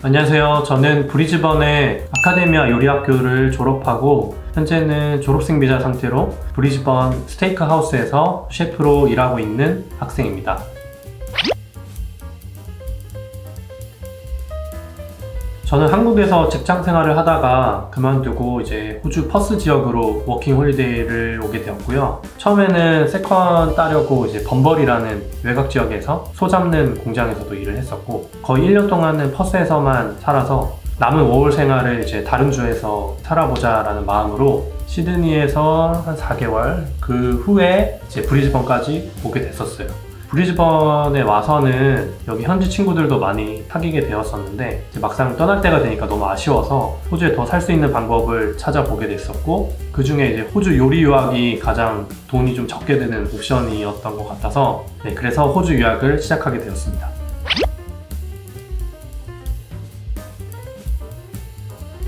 안녕하세요. 저는 브리즈번의 아카데미아 요리학교를 졸업하고 현재는 졸업생 비자 상태로 브리즈번 스테이크하우스에서 셰프로 일하고 있는 학생입니다. 저는 한국에서 직장 생활을 하다가 그만두고 이제 호주 퍼스 지역으로 워킹 홀리데이를 오게 되었고요. 처음에는 세컨 따려고 이제 범벌이라는 외곽 지역에서 소 잡는 공장에서도 일을 했었고, 거의 1년 동안은 퍼스에서만 살아서 남은 5월 생활을 이제 다른 주에서 살아보자라는 마음으로 시드니에서 한 4개월, 그 후에 이제 브리즈번까지 오게 됐었어요. 브리즈번에 와서는 여기 현지 친구들도 많이 사귀게 되었었는데 막상 떠날 때가 되니까 너무 아쉬워서 호주에 더 살 수 있는 방법을 찾아보게 됐었고, 그 중에 이제 호주 요리 유학이 가장 돈이 좀 적게 드는 옵션이었던 것 같아서 그래서 호주 유학을 시작하게 되었습니다.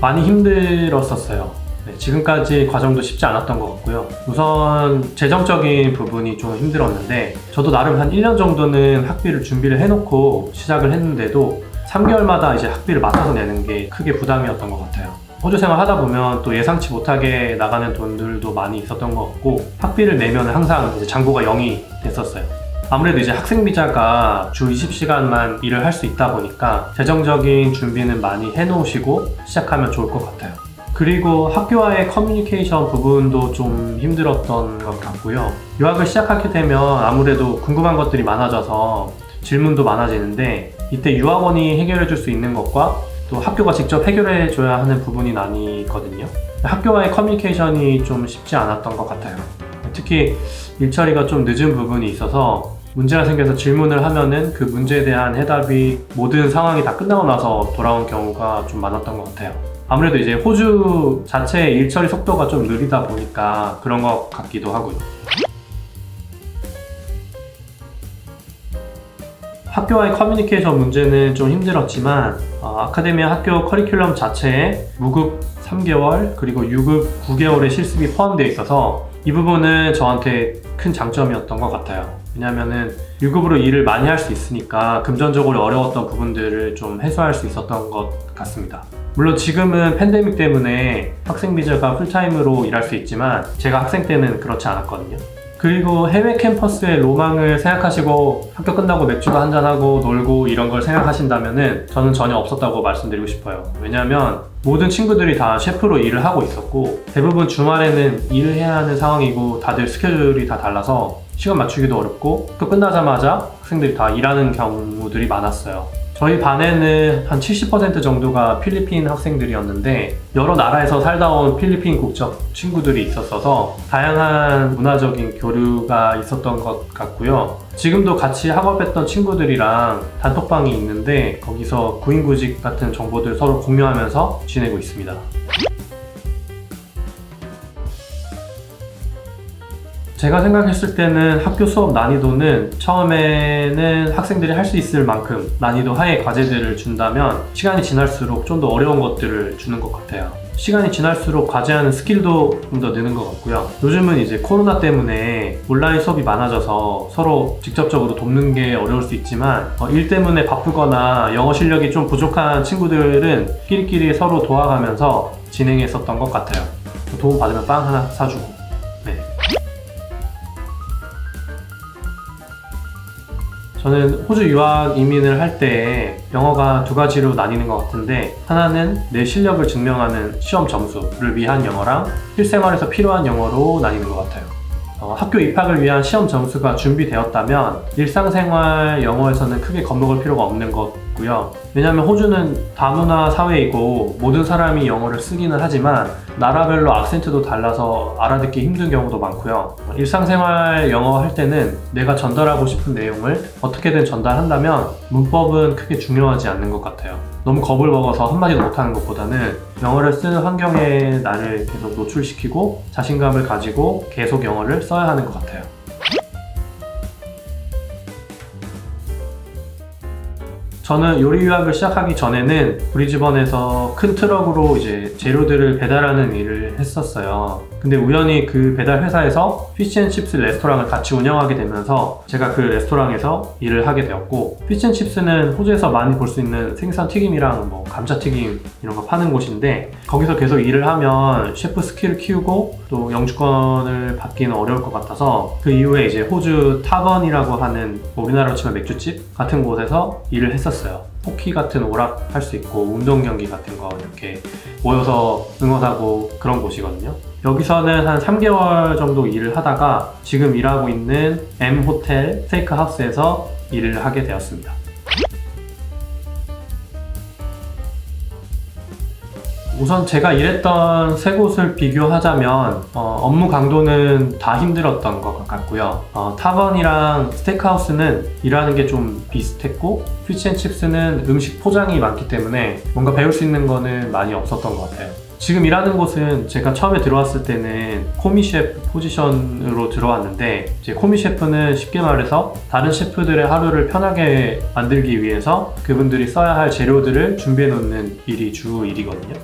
많이 힘들었었어요. 지금까지 과정도 쉽지 않았던 것 같고요. 우선 재정적인 부분이 좀 힘들었는데, 저도 나름 한 1년 정도는 학비를 준비를 해놓고 시작을 했는데도 3개월마다 이제 학비를 맞춰서 내는 게 크게 부담이었던 것 같아요. 호주 생활 하다 보면 또 예상치 못하게 나가는 돈들도 많이 있었던 것 같고, 학비를 내면 항상 이제 잔고가 0이 됐었어요. 아무래도 이제 학생 비자가 주 20시간만 일을 할 수 있다 보니까 재정적인 준비는 많이 해놓으시고 시작하면 좋을 것 같아요. 그리고 학교와의 커뮤니케이션 부분도 좀 힘들었던 것 같고요. 유학을 시작하게 되면 아무래도 궁금한 것들이 많아져서 질문도 많아지는데, 이때 유학원이 해결해 줄 수 있는 것과 또 학교가 직접 해결해 줘야 하는 부분이 나뉘거든요. 학교와의 커뮤니케이션이 좀 쉽지 않았던 것 같아요. 특히 일처리가 좀 늦은 부분이 있어서 문제가 생겨서 질문을 하면은 그 문제에 대한 해답이 모든 상황이 다 끝나고 나서 돌아온 경우가 좀 많았던 것 같아요. 아무래도 이제 호주 자체의 일처리 속도가 좀 느리다 보니까 그런 것 같기도 하고요. 학교와의 커뮤니케이션 문제는 좀 힘들었지만 아카데미아 학교 커리큘럼 자체에 무급 3개월 그리고 유급 9개월의 실습이 포함되어 있어서 이 부분은 저한테 큰 장점이었던 것 같아요. 왜냐면은 유급으로 일을 많이 할 수 있으니까 금전적으로 어려웠던 부분들을 좀 해소할 수 있었던 것 같습니다. 물론 지금은 팬데믹 때문에 학생 비자가 풀타임으로 일할 수 있지만 제가 학생 때는 그렇지 않았거든요. 그리고 해외 캠퍼스의 로망을 생각하시고 학교 끝나고 맥주도 한잔하고 놀고 이런 걸 생각하신다면은 저는 전혀 없었다고 말씀드리고 싶어요. 왜냐면 모든 친구들이 다 셰프로 일을 하고 있었고, 대부분 주말에는 일을 해야 하는 상황이고 다들 스케줄이 다 달라서 시간 맞추기도 어렵고, 또 끝나자마자 학생들이 다 일하는 경우들이 많았어요. 저희 반에는 한 70% 정도가 필리핀 학생들이었는데 여러 나라에서 살다 온 필리핀 국적 친구들이 있었어서 다양한 문화적인 교류가 있었던 것 같고요. 지금도 같이 학업했던 친구들이랑 단톡방이 있는데 거기서 구인구직 같은 정보들 서로 공유하면서 지내고 있습니다. 제가 생각했을 때는 학교 수업 난이도는 처음에는 학생들이 할 수 있을 만큼 난이도 하의 과제들을 준다면 시간이 지날수록 좀 더 어려운 것들을 주는 것 같아요. 시간이 지날수록 과제하는 스킬도 좀 더 느는 것 같고요. 요즘은 이제 코로나 때문에 온라인 수업이 많아져서 서로 직접적으로 돕는 게 어려울 수 있지만 일 때문에 바쁘거나 영어 실력이 좀 부족한 친구들은 끼리끼리 서로 도와가면서 진행했었던 것 같아요. 도움 받으면 빵 하나 사주고. 저는 호주 유학 이민을 할 때 영어가 두 가지로 나뉘는 것 같은데, 하나는 내 실력을 증명하는 시험 점수를 위한 영어랑 실생활에서 필요한 영어로 나뉘는 것 같아요. 학교 입학을 위한 시험 점수가 준비되었다면 일상생활 영어에서는 크게 겁먹을 필요가 없는 거고요. 왜냐하면 호주는 다문화 사회이고 모든 사람이 영어를 쓰기는 하지만 나라별로 악센트도 달라서 알아듣기 힘든 경우도 많고요. 일상생활 영어 할 때는 내가 전달하고 싶은 내용을 어떻게든 전달한다면 문법은 크게 중요하지 않는 것 같아요. 너무 겁을 먹어서 한마디도 못하는 것보다는 영어를 쓰는 환경에 나를 계속 노출시키고 자신감을 가지고 계속 영어를 써야 하는 것 같아요. 저는 요리 유학을 시작하기 전에는 브리즈번에서 큰 트럭으로 이제 재료들을 배달하는 일을 했었어요. 근데 우연히 그 배달 회사에서 피쉬앤칩스 레스토랑을 같이 운영하게 되면서 제가 그 레스토랑에서 일을 하게 되었고, 피쉬앤칩스는 호주에서 많이 볼 수 있는 생선 튀김이랑 뭐 감자튀김 이런 거 파는 곳인데, 거기서 계속 일을 하면 셰프 스킬을 키우고 또 영주권을 받기는 어려울 것 같아서 그 이후에 이제 호주 타번이라고 하는 우리나라로 치면 맥주집 같은 곳에서 일을 했었어요. 호키 같은 오락 할 수 있고 운동 경기 같은 거 이렇게 모여서 응원하고 그런 곳이거든요. 여기서는 한 3개월 정도 일을 하다가 지금 일하고 있는 M호텔 스테이크하우스에서 일을 하게 되었습니다. 우선 제가 일했던 세 곳을 비교하자면 업무 강도는 다 힘들었던 것 같고요. 타번이랑 스테이크하우스는 일하는 게 좀 비슷했고, 피쉬앤칩스는 음식 포장이 많기 때문에 뭔가 배울 수 있는 거는 많이 없었던 것 같아요. 지금 일하는 곳은 제가 처음에 들어왔을 때는 코미 셰프 포지션으로 들어왔는데, 이제 코미 셰프는 쉽게 말해서 다른 셰프들의 하루를 편하게 만들기 위해서 그분들이 써야 할 재료들을 준비해 놓는 일이 주 일이거든요.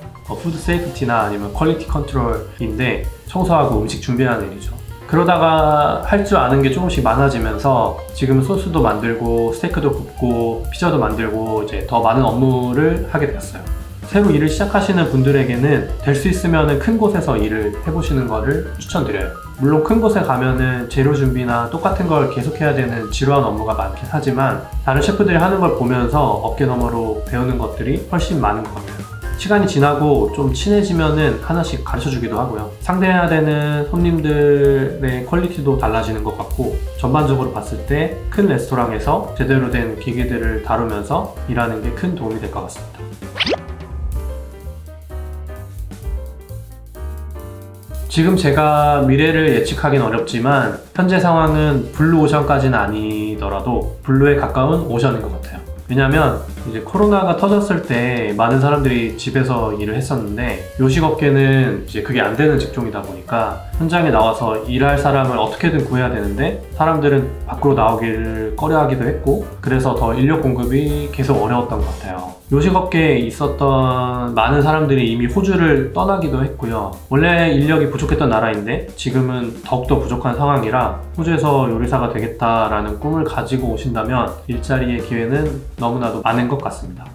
푸드 세이프티나 아니면 퀄리티 컨트롤인데 청소하고 음식 준비하는 일이죠. 그러다가 할 줄 아는 게 조금씩 많아지면서 지금은 소스도 만들고 스테이크도 굽고 피자도 만들고 이제 더 많은 업무를 하게 되었어요. 새로 일을 시작하시는 분들에게는 될 수 있으면 큰 곳에서 일을 해보시는 거를 추천드려요. 물론 큰 곳에 가면은 재료 준비나 똑같은 걸 계속해야 되는 지루한 업무가 많긴 하지만 다른 셰프들이 하는 걸 보면서 어깨 너머로 배우는 것들이 훨씬 많은 것 같아요. 시간이 지나고 좀 친해지면은 하나씩 가르쳐 주기도 하고요. 상대해야 되는 손님들의 퀄리티도 달라지는 것 같고, 전반적으로 봤을 때 큰 레스토랑에서 제대로 된 기계들을 다루면서 일하는 게 큰 도움이 될 것 같습니다. 지금 제가 미래를 예측하기는 어렵지만 현재 상황은 블루 오션까지는 아니더라도 블루에 가까운 오션인 것 같아요. 왜냐면 이제 코로나가 터졌을 때 많은 사람들이 집에서 일을 했었는데, 요식업계는 이제 그게 안 되는 직종이다 보니까 현장에 나와서 일할 사람을 어떻게든 구해야 되는데 사람들은 밖으로 나오기를 꺼려하기도 했고, 그래서 더 인력 공급이 계속 어려웠던 것 같아요. 요식업계에 있었던 많은 사람들이 이미 호주를 떠나기도 했고요. 원래 인력이 부족했던 나라인데 지금은 더욱더 부족한 상황이라 호주에서 요리사가 되겠다라는 꿈을 가지고 오신다면 일자리의 기회는 너무나도 많은 것 같습니다.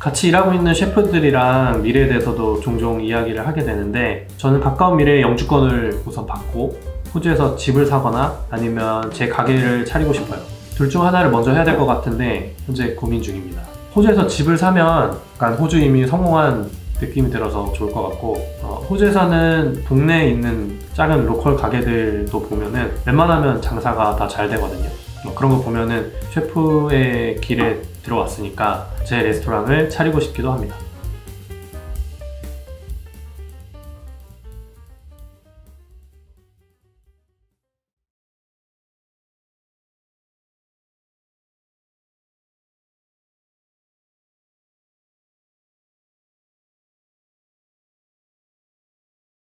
같이 일하고 있는 셰프들이랑 미래에 대해서도 종종 이야기를 하게 되는데, 저는 가까운 미래에 영주권을 우선 받고 호주에서 집을 사거나 아니면 제 가게를 차리고 싶어요. 둘 중 하나를 먼저 해야 될 것 같은데 현재 고민 중입니다. 호주에서 집을 사면 약간 호주 이미 성공한 느낌이 들어서 좋을 것 같고, 호주에서는 동네에 있는 작은 로컬 가게들도 보면은 웬만하면 장사가 다 잘 되거든요. 그런 거 보면은 셰프의 길에 들어왔으니까 제 레스토랑을 차리고 싶기도 합니다.